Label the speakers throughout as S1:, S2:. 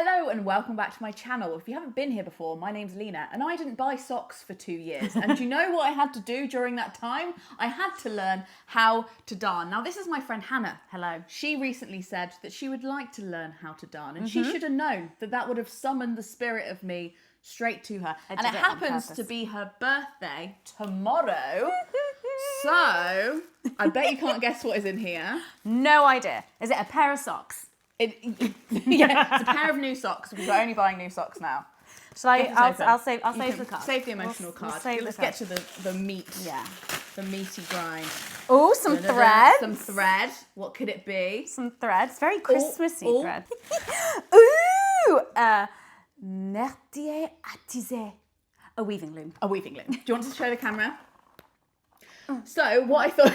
S1: Hello and welcome back to my channel. If you haven't been here before, my name's Lena and I didn't buy socks for 2 years. And do you know what I had to do during that time? I had to learn how to darn. Now this is my friend Hannah.
S2: Hello.
S1: She recently said that she would like to learn how to darn and she should have known that that would have summoned the spirit of me straight to her. And it happens to be her birthday tomorrow. So I bet you can't guess what is in here.
S2: No idea. Is it a pair of socks?
S1: Yeah, it's a pair of new socks because we're only buying new socks now.
S2: Shall I? I'll save the card.
S1: Save the emotional card. Let's get to the meat.
S2: Yeah.
S1: The meaty grind.
S2: Oh, some thread.
S1: Some thread. What could it be?
S2: Some thread. It's very Christmassy thread. Ooh! Mertier à tisser. A weaving loom.
S1: A weaving loom. Do you want to show the camera? So, what I thought...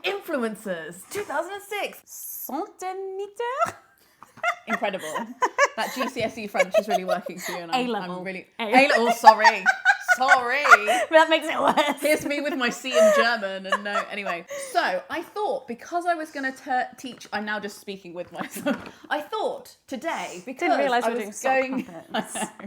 S1: Influencers. 2006.
S2: Centimeter.
S1: Incredible. That GCSE French is really working for you. And
S2: A-level.
S1: I'm really... A-level, sorry. Sorry.
S2: That makes it worse.
S1: Here's me with my C in German and no... Anyway, so I thought because I was going to teach... I'm now just speaking with myself. I thought today, because
S2: Didn't realise
S1: I
S2: we were
S1: was
S2: doing
S1: going...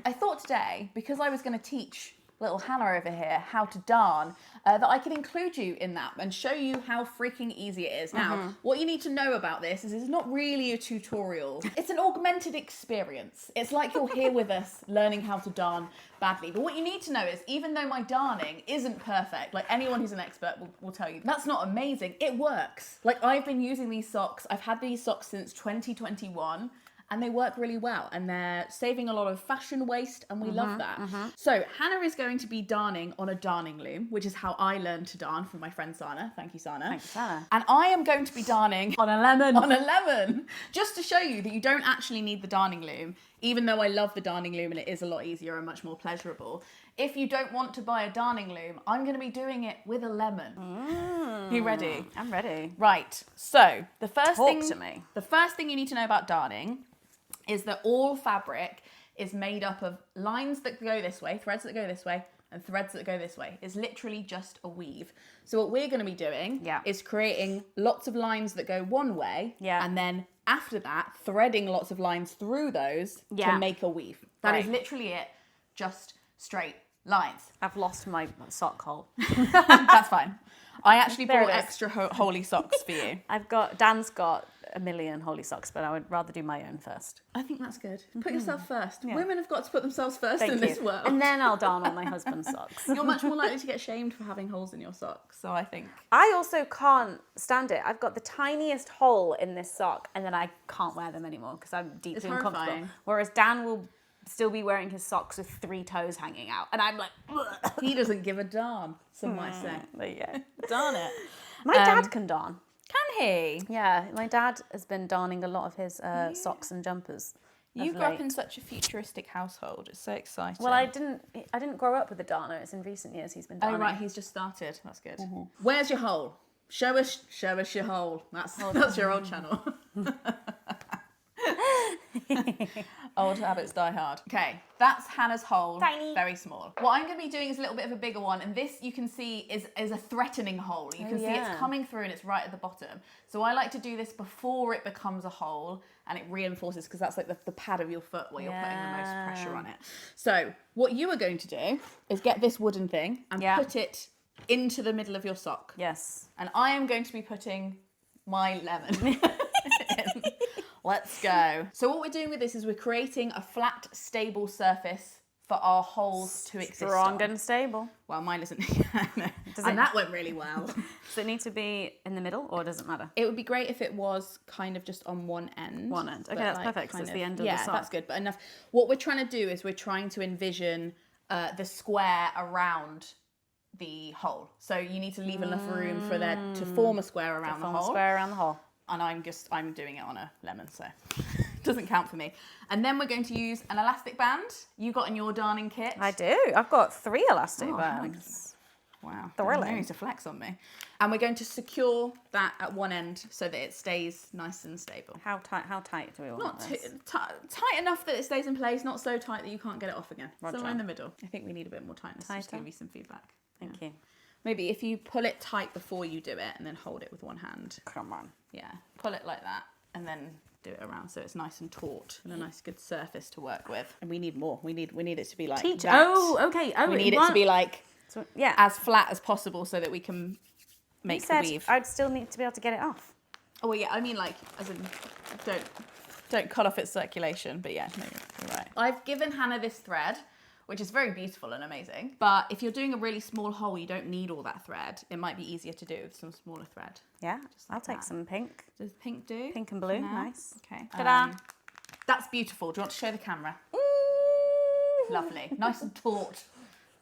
S1: I thought today, because I was going to teach little Hannah over here how to darn, that I could include you in that and show you how freaking easy it is. Now, what you need to know about this is it's not really a tutorial. It's an augmented experience. It's like you're here with us learning how to darn badly. But what you need to know is even though my darning isn't perfect, like anyone who's an expert will tell you, that's not amazing. It works. Like I've been using these socks. I've had these socks since 2021. And they work really well and they're saving a lot of fashion waste and we love that. So Hannah is going to be darning on a darning loom, which is how I learned to darn from my friend Sana. Thank you, Sana.
S2: Thanks, Sana.
S1: And I am going to be darning
S2: On a lemon.
S1: on a lemon, just to show you that you don't actually need the darning loom, even though I love the darning loom and it is a lot easier and much more pleasurable. If you don't want to buy a darning loom, I'm going to be doing it with a lemon. You ready?
S2: I'm ready.
S1: Right. So the first
S2: The
S1: first thing you need to know about darning is that all fabric is made up of lines that go this way, threads that go this way, and threads that go this way. It's literally just a weave. So what we're going to be doing is creating lots of lines that go one way, and then after that, threading lots of lines through those to make a weave. That is literally it, just straight lines.
S2: I've lost my sock hole.
S1: That's fine. I actually bought extra holy socks for you.
S2: Dan's got a million holy socks, but I would rather do my own first.
S1: I think that's good. Put yourself first. Yeah. Women have got to put themselves first in this world.
S2: And then I'll darn all my husband's socks.
S1: You're much more likely to get shamed for having holes in your socks, so I think.
S2: I also can't stand it. I've got the tiniest hole in this sock and then I can't wear them anymore because I'm deeply uncomfortable. Whereas Dan will still be wearing his socks with 3 toes hanging out. And I'm like, ugh.
S1: He doesn't give a darn, some might say.
S2: There you go.
S1: Darn it.
S2: My dad can darn.
S1: Can he?
S2: Yeah, my dad has been darning a lot of his socks and jumpers.
S1: You grew up in such a futuristic household. It's so exciting.
S2: Well, I didn't grow up with a darner. It's in recent years he's been darning.
S1: Oh right, he's just started. That's good. Where's your hole? Show us your hole. That's your old channel. Old habits die hard. Okay, that's Hannah's hole.
S2: Tiny.
S1: Very small. What I'm going to be doing is a little bit of a bigger one, and this you can see is a threatening hole. You can see it's coming through and it's right at the bottom. So I like to do this before it becomes a hole and it reinforces because that's like the pad of your foot where you're putting the most pressure on it. So what you are going to do is get this wooden thing and put it into the middle of your sock.
S2: Yes.
S1: And I am going to be putting my lemon in. Let's go. So what we're doing with this is we're creating a flat, stable surface for our holes to exist
S2: Strong
S1: on.
S2: and stable.
S1: Well, mine isn't. And that went really well.
S2: Does it need to be in the middle or does it matter?
S1: It would be great if it was kind of just on one end.
S2: One end. Okay, that's perfect because it's the end of the sock.
S1: Yeah, that's good. But enough. What we're trying to do is we're trying to envision the square around the hole. So you need to leave enough room for there to form a square around the hole.
S2: Square around the hole.
S1: And I'm doing it on a lemon, so it doesn't count for me. And then we're going to use an elastic band you got in your darning kit.
S2: I do. I've got 3 elastic bands.
S1: Wow.
S2: Thrilling.
S1: You need to flex on me. And we're going to secure that at one end so that it stays nice and stable.
S2: How tight do we want this?
S1: Tight enough that it stays in place, not so tight that you can't get it off again.
S2: Roger.
S1: Somewhere in the middle. I think we need a bit more tightness.
S2: Tighter?
S1: Just give me some feedback.
S2: Thank you.
S1: Maybe if you pull it tight before you do it and then hold it with one hand.
S2: Come on.
S1: Yeah, pull it like that and then do it around so it's nice and taut and a nice good surface to work with. And we need more. We need it to be like
S2: Teach.
S1: that.
S2: Oh, okay. Oh,
S1: we need it to be like as flat as possible so that we can make the weave.
S2: I'd still need to be able to get it off.
S1: Oh well, yeah. I mean, like, as in, don't cut off its circulation. But yeah, no, you're right. I've given Hannah this thread, which is very beautiful and amazing. But if you're doing a really small hole, you don't need all that thread. It might be easier to do with some smaller thread.
S2: Yeah,
S1: Just like
S2: I'll take
S1: that.
S2: some pink.
S1: Does pink do?
S2: Pink and blue, nice.
S1: Okay.
S2: Ta-da.
S1: That's beautiful. Do you want to show the camera? Lovely. Nice and taut.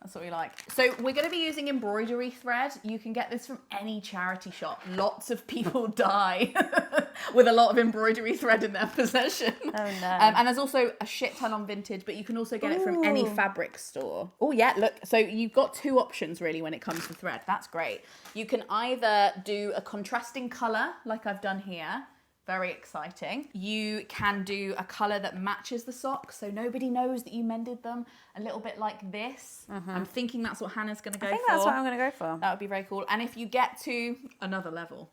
S1: That's what we like. So we're going to be using embroidery thread. You can get this from any charity shop. Lots of people die with a lot of embroidery thread in their possession.
S2: Oh no.
S1: And there's also a shit ton on Vinted, but you can also get it from any fabric store. Oh yeah, look. So you've got two options really when it comes to thread. That's great. You can either do a contrasting colour like I've done here. Very exciting. You can do a colour that matches the socks, so nobody knows that you mended them. A little bit like this. I'm thinking that's what Hannah's going to go for.
S2: I think that's what I'm going to go for.
S1: That would be very cool. And if you get to another level,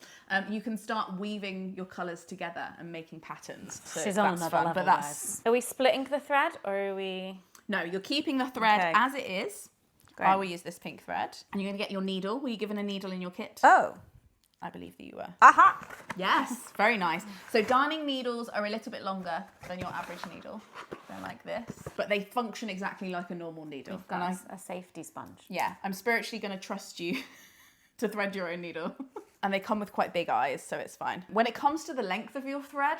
S1: you can start weaving your colours together and making patterns. So
S2: She's on another level, guys. Are we splitting the thread or are we...
S1: No, you're keeping the thread as it is.
S2: Great.
S1: I will use this pink thread. And you're going to get your needle. Were you given a needle in your kit?
S2: Oh.
S1: I believe that you were.
S2: Aha!
S1: Yes, very nice. So darning needles are a little bit longer than your average needle. They're like this, but they function exactly like a normal needle.
S2: We've got a safety sponge.
S1: Yeah, I'm spiritually going to trust you to thread your own needle. And they come with quite big eyes, so it's fine. When it comes to the length of your thread,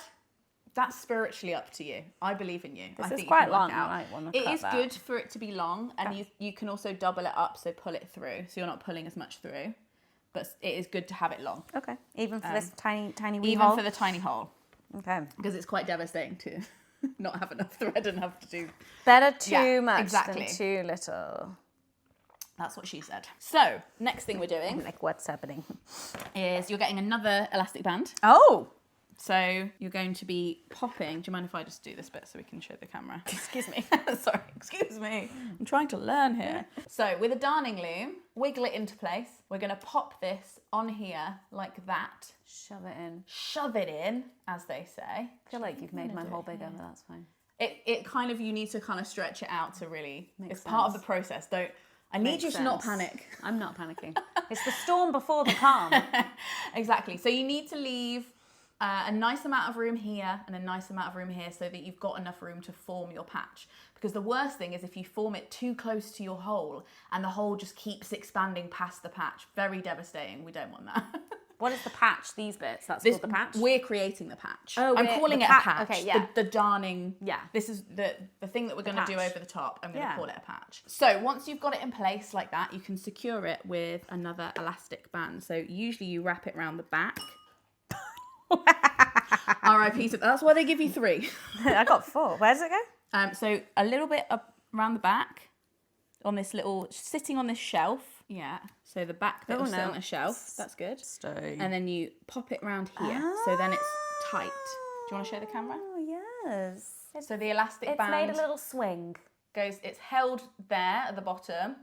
S1: that's spiritually up to you. I believe in you.
S2: This
S1: I think
S2: is quite
S1: you can
S2: long.
S1: work out.
S2: I might want to
S1: It
S2: cut
S1: is
S2: that.
S1: good for it to be long, and you can also double it up, so pull it through, so you're not pulling as much through. But it is good to have it long.
S2: Okay. Even for this tiny weave
S1: Even
S2: hole?
S1: for the tiny hole.
S2: Okay.
S1: Because it's quite devastating to not have enough thread and have to do...
S2: Better too much
S1: exactly.
S2: than too little.
S1: That's what she said. So, next thing we're doing
S2: Like, what's happening?
S1: is you're getting another elastic band.
S2: Oh!
S1: So you're going to be popping. Do you mind if I just do this bit so we can show the camera?
S2: Excuse me.
S1: Sorry, excuse me. I'm trying to learn here. So with a darning loom, wiggle it into place. We're going to pop this on here like that.
S2: Shove it in.
S1: Shove it in, as they say.
S2: I feel like you've made my hole bigger, but that's fine.
S1: It kind of, you need to kind of stretch it out to really,
S2: Makes
S1: it's part of
S2: sense.
S1: the process. I need you to not panic.
S2: I'm not panicking. It's the storm before the calm.
S1: Exactly. So you need to leave a nice amount of room here and a nice amount of room here so that you've got enough room to form your patch. Because the worst thing is if you form it too close to your hole and the hole just keeps expanding past the patch. Very devastating. We don't want that.
S2: What is the patch? These bits? That's called the patch?
S1: We're creating the patch.
S2: Oh,
S1: I'm calling it a patch.
S2: Okay, yeah.
S1: The darning.
S2: Yeah.
S1: This is the thing that we're going to do
S2: patch.
S1: over the top. I'm going to call it a patch. So once you've got it in place like that, you can secure it with another elastic band. So usually you wrap it around the back. R.I.P. That's why they give you 3.
S2: I got 4. Where does it go?
S1: So a little bit up around the back on this little, sitting on this shelf. Yeah. So the back bit will sit on a shelf. That's good.
S2: Stay.
S1: And then you pop it round here. So then it's tight. Do you want to show the camera?
S2: Oh, yes.
S1: So the elastic band
S2: It's made a little swing.
S1: it's held there at the bottom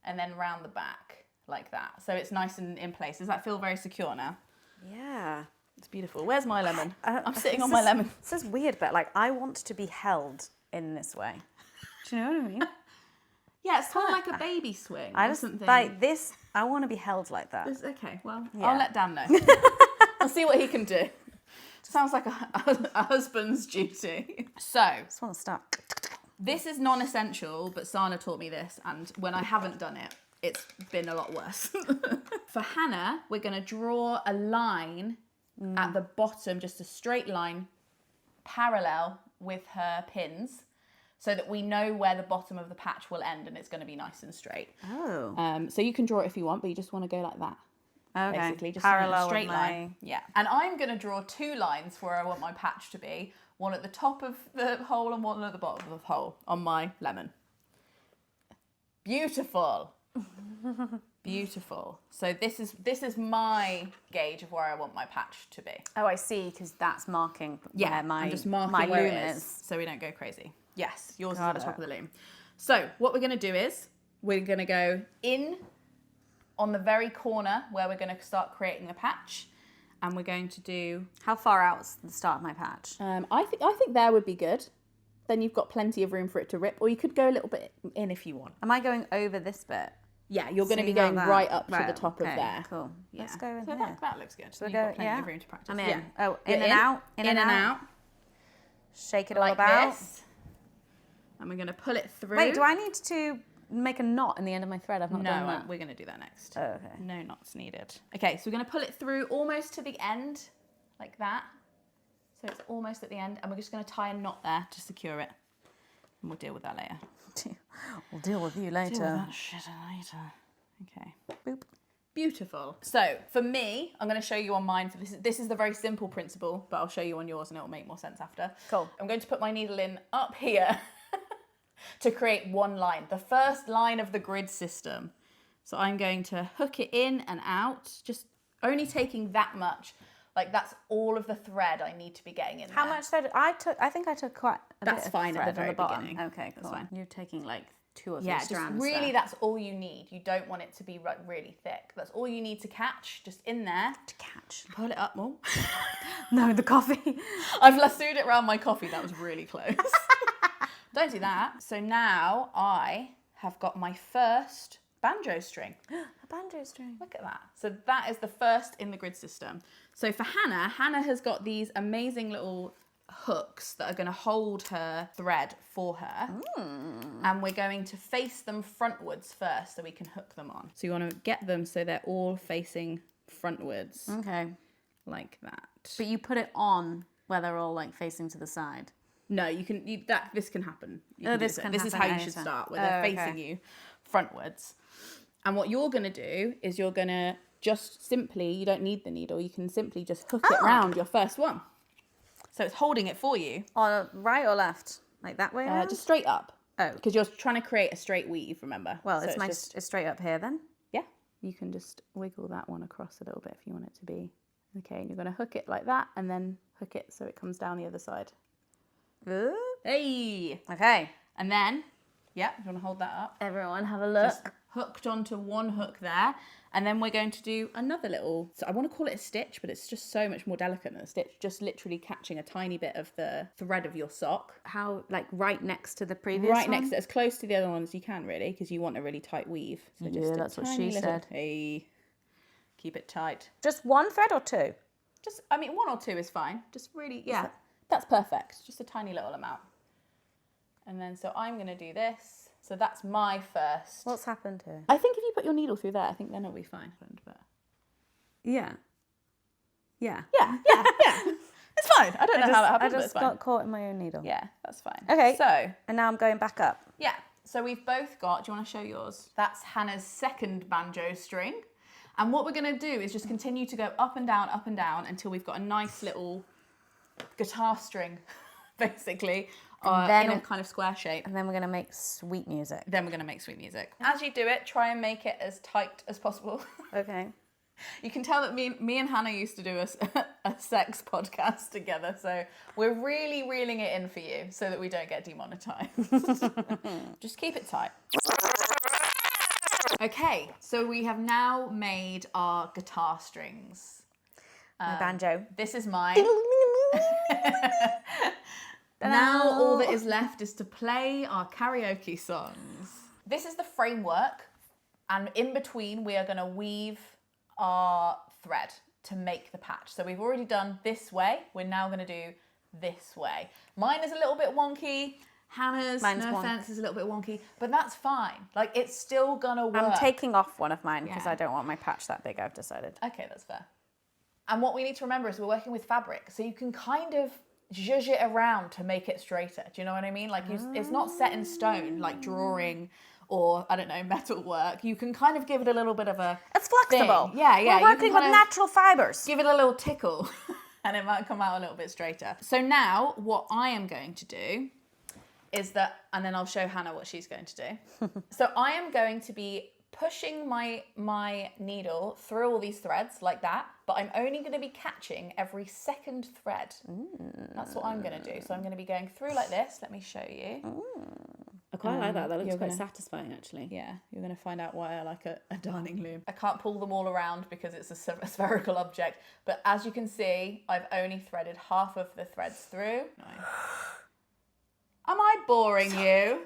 S1: and then round the back like that. So it's nice and in place. Does that feel very secure now?
S2: Yeah.
S1: It's beautiful. Where's my lemon? I'm sitting on my lemon.
S2: This is weird, but like I want to be held in this way. Do you know what I mean?
S1: Yeah, it's kind of like a baby swing.
S2: I
S1: or
S2: just
S1: something.
S2: like this. I want to be held like that.
S1: Okay, well,
S2: Yeah.
S1: I'll let Dan know. I'll see what he can do. Sounds like a husband's duty. So,
S2: I just want to start.
S1: this is non-essential, but Sana taught me this, and when I haven't done it, it's been a lot worse. For Hannah, we're going to draw a line at the bottom, just a straight line, parallel with her pins, so that we know where the bottom of the patch will end, and it's going to be nice and straight.
S2: Oh.
S1: So you can draw it if you want, but you just want to go like that.
S2: Okay.
S1: Basically, just
S2: Parallel
S1: a straight
S2: with
S1: line. Yeah. And I'm going to draw 2 lines for where I want my patch to be. One at the top of the hole and one at the bottom of the hole on my lemon. Beautiful. Beautiful. So this is my gauge of where I want my patch to be.
S2: Oh, I see, because that's marking where my,
S1: I'm just marking
S2: my
S1: where
S2: loom
S1: it
S2: is.
S1: so we don't go crazy. Yes, yours is
S2: Got
S1: at the top
S2: it.
S1: of the loom. So what we're going to do is we're going to go in on the very corner where we're going to start creating the patch, And we're going to do...
S2: How far out's the start of my patch?
S1: I think there would be good. Then you've got plenty of room for it to rip. Or you could go a little bit in if you want.
S2: Am I going over this bit?
S1: Yeah, you're going to be going right up to the top of there.
S2: Cool.
S1: Yeah.
S2: Let's go in
S1: so
S2: here.
S1: That looks good. So
S2: You've
S1: got plenty of room to practice.
S2: I'm in.
S1: Yeah.
S2: Oh,
S1: You're
S2: in and out. In and out. Shake it all
S1: like
S2: about.
S1: This. And we're going to pull it through.
S2: Wait, do I need to make a knot in the end of my thread? I've not done that.
S1: No, we're going to do that next.
S2: Oh, okay.
S1: No knots needed. Okay, so we're going to pull it through almost to the end, like that. So it's almost at the end, and we're just going to tie a knot there to secure it. And we'll deal with that later.
S2: We'll deal with you later.
S1: Deal with that shit later. Okay.
S2: Boop.
S1: Beautiful. So for me, I'm going to show you on mine. For this is the very simple principle, but I'll show you on yours and it'll make more sense after.
S2: Cool.
S1: I'm going to put my needle in up here to create one line, the first line of the grid system. So I'm going to hook it in and out, just only taking that much. Like that's all of the thread I need to be getting in.
S2: How much thread? I think I took quite a bit of
S1: fine
S2: thread
S1: at the very
S2: on the bottom.
S1: beginning.
S2: Okay, cool.
S1: That's fine.
S2: You're taking like 2 or 3 strands.
S1: Really,
S2: there.
S1: that's all you need. You don't want it to be really thick. That's all you need to catch, just in there.
S2: To catch.
S1: Pull it up more.
S2: No, the coffee.
S1: I've lassoed it around my coffee. That was really close. Don't do that. So now I have got my first banjo string.
S2: A banjo string.
S1: Look at that. So that is the first in the grid system. So for Hannah has got these amazing little hooks that are going to hold her thread for her. And we're going to face them frontwards first so we can hook them on. So you want to get them so they're all facing frontwards.
S2: Okay.
S1: Like that.
S2: But you put it on where they're all like facing to the side.
S1: No, this can happen.
S2: This
S1: is how you should start, where they're facing you frontwards. And what you're going to do is you're going to just simply, you don't need the needle, you can simply just hook it round your first one. So it's holding it for you.
S2: On right or left? Like that way around?
S1: Just straight up.
S2: Oh.
S1: Because you're trying to create a straight weave, remember?
S2: Well,
S1: So
S2: it's straight up here then.
S1: Yeah. You can just wiggle that one across a little bit if you want it to be. Okay, and you're going to hook it like that and then hook it so it comes down the other side.
S2: Ooh.
S1: Hey!
S2: Okay.
S1: And then, yeah, you want to hold that up.
S2: Everyone have a look.
S1: Just hooked onto one hook there. And then we're going to do another little, so I want to call it a stitch, but it's just so much more delicate than a stitch. Just literally catching a tiny bit of the thread of your sock.
S2: How, like right next to the previous
S1: Right
S2: one?
S1: next to it, as close to the other one as you can, really, because you want a really tight weave. So
S2: Yeah,
S1: just
S2: that's what
S1: tiny
S2: she
S1: little,
S2: said.
S1: Hey, keep it tight.
S2: Just one thread or 2?
S1: Just, I mean, 1 or 2 is fine. Just really, yeah, that's perfect. Just a tiny little amount. And then, so I'm going to do this. So that's my first.
S2: What's happened here?
S1: I think if you put your needle through there, I think then it'll be fine. But
S2: Yeah. Yeah.
S1: yeah. It's fine. I don't know how that happened, but
S2: I
S1: it's
S2: just
S1: fine.
S2: got caught in my own needle.
S1: Yeah, that's fine.
S2: Okay.
S1: So,
S2: And now I'm going back up.
S1: yeah. So we've both got, do you want to show yours? That's Hannah's second banjo string. And what we're going to do is just continue to go up and down until we've got a nice little guitar string, basically, in a kind of square shape.
S2: And then we're going to make sweet music.
S1: Then we're going to make sweet music. As you do it, try and make it as tight as possible.
S2: Okay.
S1: You can tell that me and Hannah used to do a sex podcast together, so we're really reeling it in for you so that we don't get demonetized. Just keep it tight. Okay, so we have now made our guitar strings.
S2: My banjo.
S1: This is mine. Now all that is left is to play our karaoke songs. This is the framework, and in between we are going to weave our thread to make the patch. So we've already done this way. We're now going to do this way. Mine is a little bit wonky. Hannah's, no offense, is a little bit wonky, but that's fine. Like, it's still going to work.
S2: I'm taking off one of mine because I don't want my patch that big, I've decided.
S1: Okay, that's fair. And what we need to remember is we're working with fabric, so you can kind of zhuzh it around to make it straighter. Do you know what I mean? Like, it's not set in stone, like drawing or, I don't know, metal work. You can kind of give it a little bit of a
S2: It's flexible.
S1: thing. Yeah.
S2: We're working with natural fibers.
S1: Give it a little tickle and it might come out a little bit straighter. So now what I am going to do is that, and then I'll show Hannah what she's going to do. So I am going to be pushing my needle through all these threads like that, but I'm only going to be catching every second thread. That's what I'm going to do. So I'm going to be going through like this. Let me show you.
S2: I quite like that. That looks quite satisfying, actually.
S1: Yeah, you're going to find out why I like a darning loom. I can't pull them all around because it's a spherical object, but as you can see, I've only threaded half of the threads through. No. Am I boring you?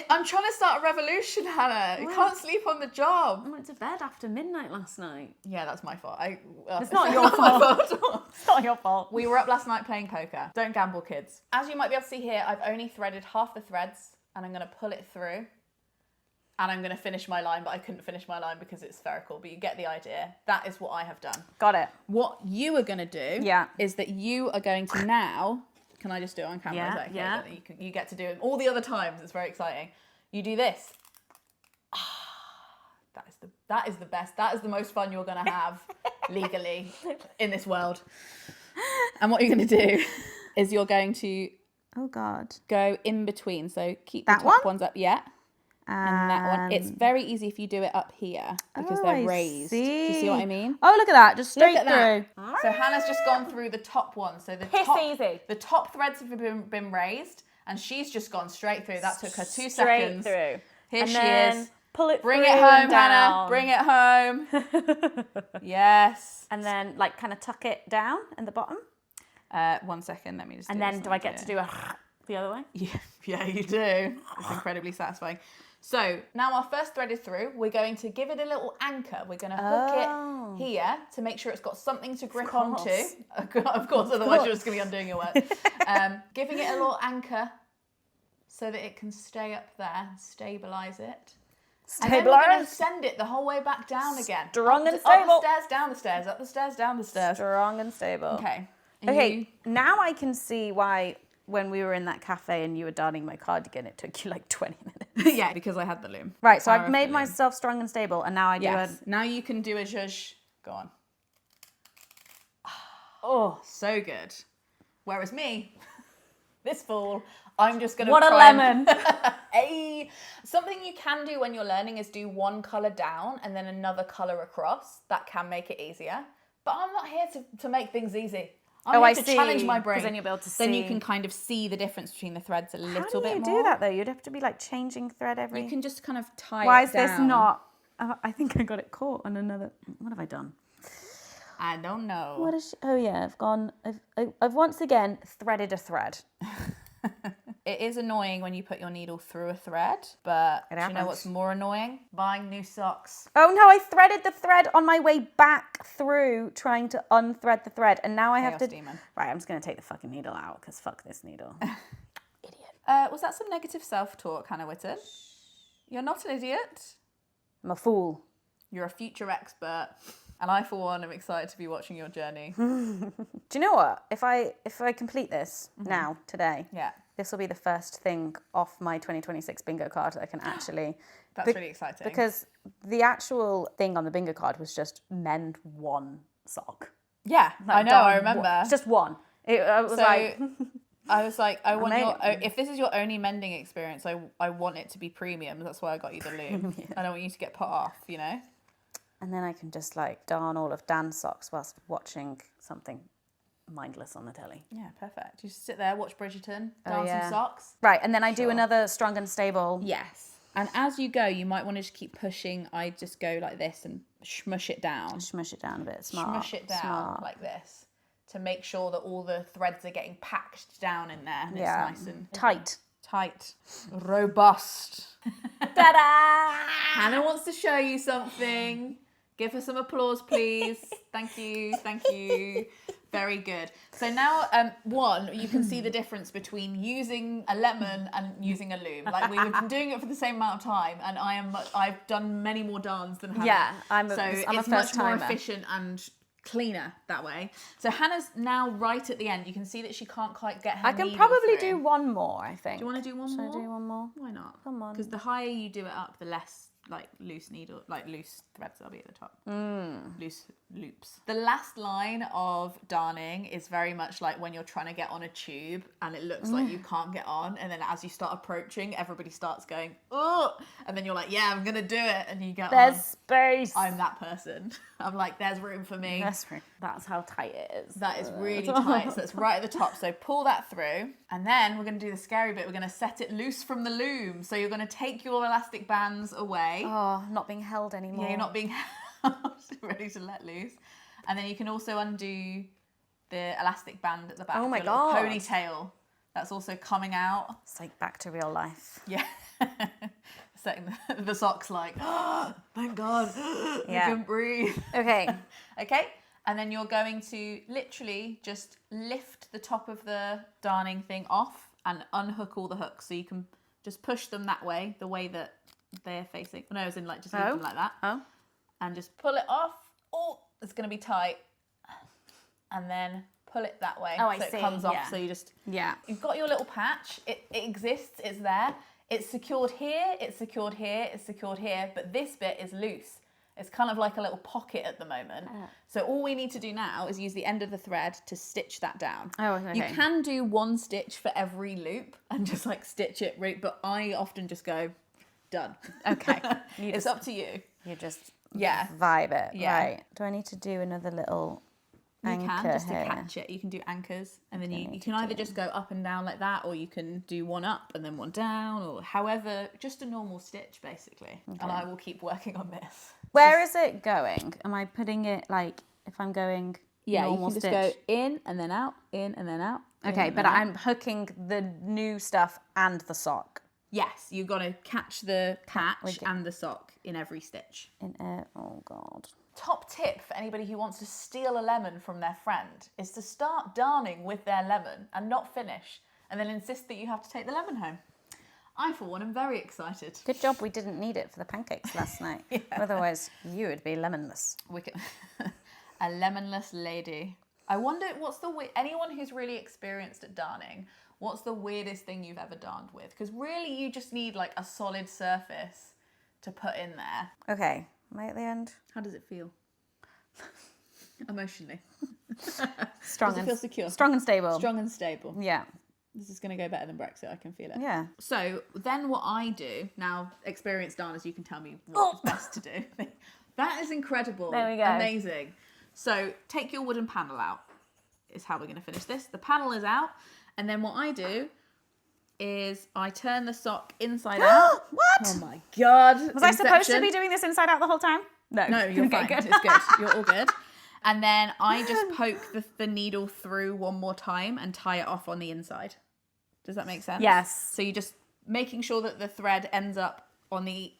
S1: I'm trying to start a revolution, Hannah. You can't sleep on the job.
S2: I went to bed after midnight last night.
S1: Yeah, that's my fault.
S2: It's not your fault. It's not your fault.
S1: We were up last night playing poker. Don't gamble, kids. As you might be able to see here, I've only threaded half the threads and I'm going to pull it through and I'm going to finish my line, but I couldn't finish my line because it's spherical, but you get the idea. That is what I have done.
S2: Got it.
S1: What you are going to do is that you are going to now... Can I just do it on camera?
S2: Yeah,
S1: okay?
S2: yeah.
S1: You get to do it all the other times. It's very exciting. You do this. That is the best. That is the most fun you're going to have legally in this world. And what you're going to do is you're going to go in between. So keep the top ones up. Yeah. And that one. It's very easy if you do it up here because they're raised. Do you see what I mean?
S2: Oh, look at that. Just straight through.
S1: So Hannah's just gone through the top one. So the top threads have been raised and she's just gone straight through. That took her 2 seconds.
S2: Straight through.
S1: Here she is.
S2: Pull it
S1: Bring
S2: through
S1: it home,
S2: down.
S1: Hannah. Bring it home. Yes.
S2: And then like kind of tuck it down in the bottom.
S1: 1 second. Let me just
S2: And then do I get to do the other way?
S1: Yeah, you do. It's incredibly satisfying. So now our first thread is through. We're going to give it a little anchor. We're going to hook it here to make sure it's got something to grip onto. Of course, otherwise you're just going to be undoing your work. Giving it a little anchor so that it can stay up there, stabilise it. And then we're going to send it the whole way back down again.
S2: Strong and stable.
S1: Up the stairs, down the stairs, up the stairs, down the stairs.
S2: Strong and stable.
S1: Okay.
S2: Okay, now I can see why when we were in that cafe and you were darning my cardigan, it took you like 20 minutes.
S1: Yeah, because I had the loom.
S2: Right, so I've made myself strong and stable, and now I do
S1: Now you can do a zhuzh. Go on.
S2: Oh,
S1: so good. Whereas me, this fool, I'm just going to
S2: What a lemon.
S1: Hey. Something you can do when you're learning is do one colour down and then another colour across. That can make it easier. But I'm not here to make things easy. I'm here to challenge my brain.
S2: Because then you'll be able to see.
S1: Then you can kind of see the difference between the threads a little bit more.
S2: How do you do that though? You'd have to be like changing thread every...
S1: You can just kind of tie
S2: Why
S1: it
S2: is
S1: down.
S2: this not... I think I got it caught on another... What have I done?
S1: I don't know.
S2: What is... Oh yeah, I've gone... I've once again threaded a thread.
S1: It is annoying when you put your needle through a thread, but do you know what's more annoying? Buying new socks.
S2: Oh no, I threaded the thread on my way back through trying to unthread the thread, and now I have to...
S1: Demon.
S2: Right, I'm just going to take the fucking needle out, because fuck this needle.
S1: Idiot. Was that some negative self-talk, Hannah Whitton? You're not an idiot.
S2: I'm a fool.
S1: You're a future expert. And I, for one, am excited to be watching your journey.
S2: Do you know what? If I complete this now, today, this will be the first thing off my 2026 bingo card that I can actually...
S1: That's really exciting.
S2: Because the actual thing on the bingo card was just mend one sock.
S1: Yeah, I know, I remember.
S2: It's just one. I was like, I want your... If this is your only mending experience, I want it to be premium. That's why I got you the loom. I don't want you to get put off, you know? And then I can just like darn all of Dan's socks whilst watching something mindless on the telly.
S1: Yeah, perfect. You just sit there, watch Bridgerton, darn some socks.
S2: Right, and then I do another strong and stable.
S1: Yes. And as you go, you might want to just keep pushing. I just go like this and smush it down.
S2: Smush it down a bit. Smart.
S1: Smush it down like this to make sure that all the threads are getting packed down in there. And it's nice and
S2: tight.
S1: Tight. Robust.
S2: Ta-da!
S1: Hannah wants to show you something. Give her some applause, please. Thank you. Thank you. Very good. So now, you can see the difference between using a lemon and using a loom. Like we've been doing it for the same amount of time, and I've done many more darns than Hannah.
S2: Yeah, I'm
S1: it's much more efficient and cleaner that way. So Hannah's now right at the end. You can see that she can't quite get her.
S2: I can
S1: needle
S2: probably
S1: through.
S2: do one more. I think.
S1: Do you want to do one more?
S2: Should I do one more?
S1: Why not?
S2: Come on.
S1: Because the higher you do it up, the less loose threads there'll be at the top. Loose loops. The last line of darning is very much like when you're trying to get on a tube and it looks like you can't get on, and then as you start approaching, everybody starts going, oh, and then you're like, yeah, I'm gonna do it, and you get
S2: There's
S1: on.
S2: space.
S1: I'm that person. I'm like, there's room for me.
S2: That's how tight it is.
S1: That is really tight. So it's right at the top. So pull that through. And then we're going to do the scary bit. We're going to set it loose from the loom. So you're going to take your elastic bands away.
S2: Oh, not being held anymore.
S1: Yeah, you're not being held, ready to let loose. And then you can also undo the elastic band at the back.
S2: Oh my
S1: God.
S2: God.
S1: Ponytail. That's also coming out.
S2: It's like back to real life.
S1: Yeah. Setting the socks like, oh, thank God.
S2: Yeah.
S1: I can breathe.
S2: Okay.
S1: Okay. And then you're going to literally just lift the top of the darning thing off and unhook all the hooks. So you can just push them that way, the way that they're facing. No, as in like just leave them like that.
S2: Oh.
S1: And just pull it off. Oh, it's going to be tight. And then pull it that way.
S2: Oh, I
S1: so
S2: see.
S1: It comes off.
S2: Yeah.
S1: So you just,
S2: Yeah.
S1: you've got your little patch. It exists. It's there. It's secured here. It's secured here. It's secured here. But this bit is loose. It's kind of like a little pocket at the moment. So all we need to do now is use the end of the thread to stitch that down.
S2: Oh, okay.
S1: You can do one stitch for every loop and just like stitch it, but I often just go, done.
S2: Okay.
S1: It's up to you.
S2: You just
S1: vibe
S2: it.
S1: Yeah.
S2: Right. Do I need to do another little anchor
S1: You can just
S2: here?
S1: to catch it. You can do anchors, and then you can either just go up and down like that, or you can do one up and then one down, or however, just a normal stitch basically. Okay. And I will keep working on this.
S2: Where is it going? Am I putting it like if I'm going normal
S1: you can
S2: stitch?
S1: just go in and then out, in and then out.
S2: Okay, but I'm hooking the new stuff and the sock.
S1: Yes, you've got to catch the patch and the sock in every stitch.
S2: Oh God.
S1: Top tip for anybody who wants to steal a lemon from their friend is to start darning with their lemon and not finish, and then insist that you have to take the lemon home. I, for one, am very excited.
S2: Good job we didn't need it for the pancakes last night. Yeah. Otherwise, you would be lemonless.
S1: A lemonless lady. I wonder what's anyone who's really experienced at darning, what's the weirdest thing you've ever darned with? Because really you just need like a solid surface to put in there.
S2: Okay, am I at the end?
S1: How does it feel? Emotionally.
S2: Strong
S1: does it feel secure?
S2: Strong and stable.
S1: Strong and stable.
S2: Yeah.
S1: This is going to go better than Brexit, I can feel it.
S2: Yeah.
S1: So then what I do, now experienced darners, you can tell me what's best to do. That is incredible.
S2: There we go.
S1: Amazing. So take your wooden panel out, is how we're going to finish this. The panel is out, and then what I do is I turn the sock inside out.
S2: What?
S1: Oh my God.
S2: Was I supposed to be doing this inside out the whole time?
S1: No, you're fine.
S2: Good.
S1: It's good. You're all good. And then I just poke the needle through one more time and tie it off on the inside. Does that make sense?
S2: Yes.
S1: So you're just making sure that the thread ends up on the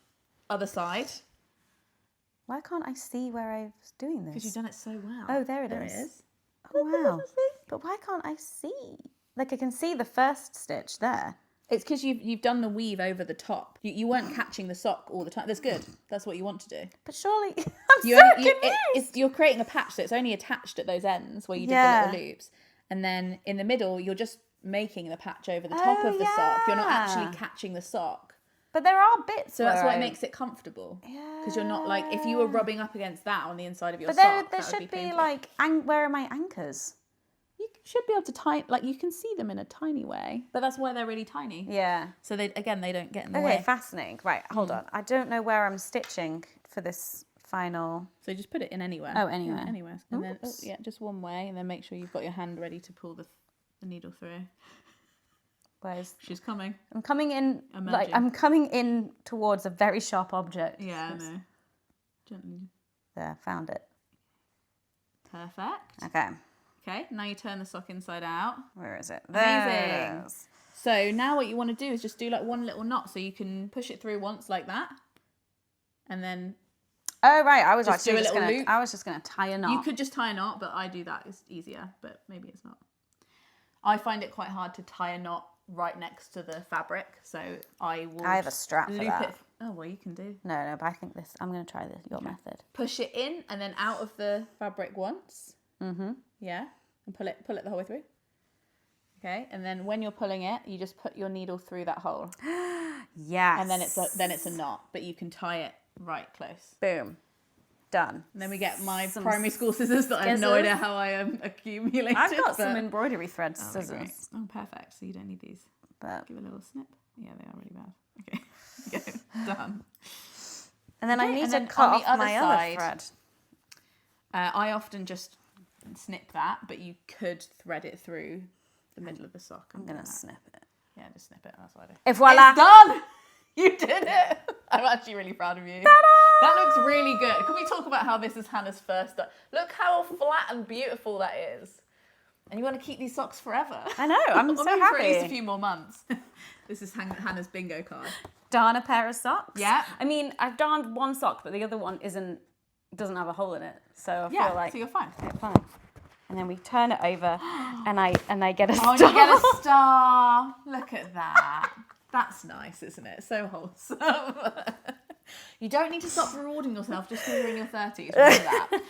S1: other side.
S2: Why can't I see where I was doing this?
S1: Because you've done it so well.
S2: Oh, there it is. Oh, wow. But why can't I see? Like, I can see the first stitch there.
S1: It's because you've done the weave over the top. You weren't catching the sock all the time. That's good. That's what you want to do.
S2: But surely,
S1: you're creating a patch, so it's only attached at those ends where you did the little loops. And then in the middle, you're just making the patch over the top of the sock. You're not actually catching the sock.
S2: But there are bits.
S1: So that's why it makes it comfortable.
S2: Yeah.
S1: Because you're not like, if you were rubbing up against that on the inside of your
S2: sock,
S1: sock,
S2: there
S1: that
S2: should
S1: would be
S2: be
S1: painful.
S2: like, where are my anchors?
S1: You should be able to tie, like you can see them in a tiny way, but that's why they're really tiny.
S2: Yeah.
S1: So they don't get in the way.
S2: Okay, fascinating. Right, hold on. I don't know where I'm stitching for this final.
S1: So just put it in anywhere.
S2: Oh, anywhere.
S1: Yeah, anywhere. And then, just one way, and then make sure you've got your hand ready to pull the needle through.
S2: Where's
S1: She's coming?
S2: I'm coming in.
S1: Emerging.
S2: Like I'm coming in towards a very sharp object.
S1: Yeah, I know. Gently.
S2: There, found it.
S1: Perfect.
S2: Okay.
S1: Okay, now you turn the sock inside out.
S2: Where is it?
S1: Amazing.
S2: There it is.
S1: So now what you want to do is just do like one little knot, so you can push it through once like that, and then.
S2: Oh right, I was
S1: just
S2: actually
S1: do a
S2: just
S1: little
S2: gonna.
S1: loop.
S2: I was just gonna tie a knot.
S1: You could just tie a knot, but I do that. It's easier, but maybe it's not. I find it quite hard to tie a knot right next to the fabric, so I
S2: have a strap for
S1: loop
S2: that.
S1: it. Oh well, you can do.
S2: No, but I think this. I'm gonna try your method.
S1: Push it in and then out of the fabric once.
S2: Mm-hmm.
S1: Yeah, and pull it the whole way through. Okay, and then when you're pulling it, you just put your needle through that hole.
S2: Yes.
S1: And then it's a knot, but you can tie it right close.
S2: Boom. Done.
S1: And then we get my primary school scissors that I have no idea how I accumulated.
S2: I've got some embroidery thread scissors.
S1: Great. Oh, perfect. So you don't need these.
S2: But
S1: give a little snip. Yeah, they are really bad. Okay, go. Done.
S2: And then I need to cut off my other thread.
S1: I often just snip that, but you could thread it through the middle of the sock.
S2: I'm going to snip it.
S1: Yeah, just snip it. That's what I do.
S2: Et voila.
S1: It's done! You did it! I'm actually really proud of you. Ta-da! That looks really good. Can we talk about how this is Hannah's first? Look how flat and beautiful that is. And you want to keep these socks forever.
S2: I know, I'm so happy.
S1: For at least a few more months. This is Hannah's bingo card.
S2: Darn a pair of socks.
S1: Yeah.
S2: I mean, I've darned one sock, but the other one doesn't have a hole in it. So I feel like...
S1: so you're fine.
S2: Yeah, fine. And then we turn it over and I get a star.
S1: Oh, you get a star. Look at that. That's nice, isn't it? So wholesome. You don't need to stop rewarding yourself just because you're in your 30s. Remember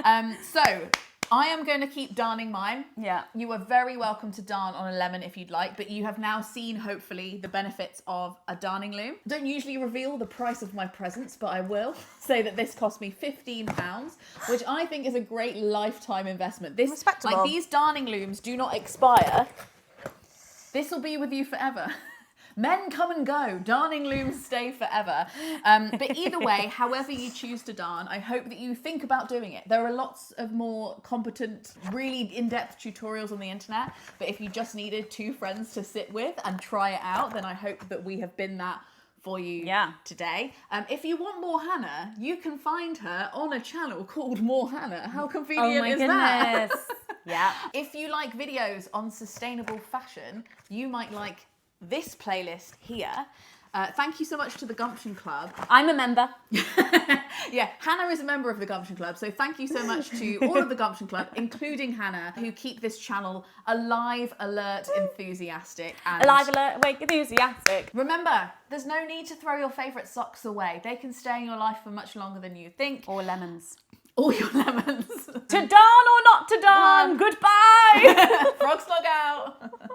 S1: that. So, I am going to keep darning mine.
S2: Yeah.
S1: You are very welcome to darn on a lemon if you'd like, but you have now seen, hopefully, the benefits of a darning loom. Don't usually reveal the price of my presents, but I will say that this cost me £15, which I think is a great lifetime investment. This,
S2: respectable.
S1: like, these darning looms do not expire. This will be with you forever. Men come and go, darning looms stay forever. But either way, however you choose to darn, I hope that you think about doing it. There are lots of more competent, really in-depth tutorials on the internet, but if you just needed 2 friends to sit with and try it out, then I hope that we have been that for you today. If you want more Hannah, you can find her on a channel called More Hannah. How convenient is that?
S2: Yeah.
S1: If you like videos on sustainable fashion, you might like this playlist here. Thank you so much to the Gumption Club.
S2: I'm a member.
S1: Yeah, Hannah is a member of the Gumption Club, so thank you so much to all of the Gumption Club, including Hannah, who keep this channel alive, alert, enthusiastic. And
S2: alive, alert, awake, enthusiastic.
S1: Remember, there's no need to throw your favourite socks away. They can stay in your life for much longer than you think.
S2: Or lemons.
S1: All your lemons.
S2: To darn or not to darn, goodbye!
S1: Frogs log out.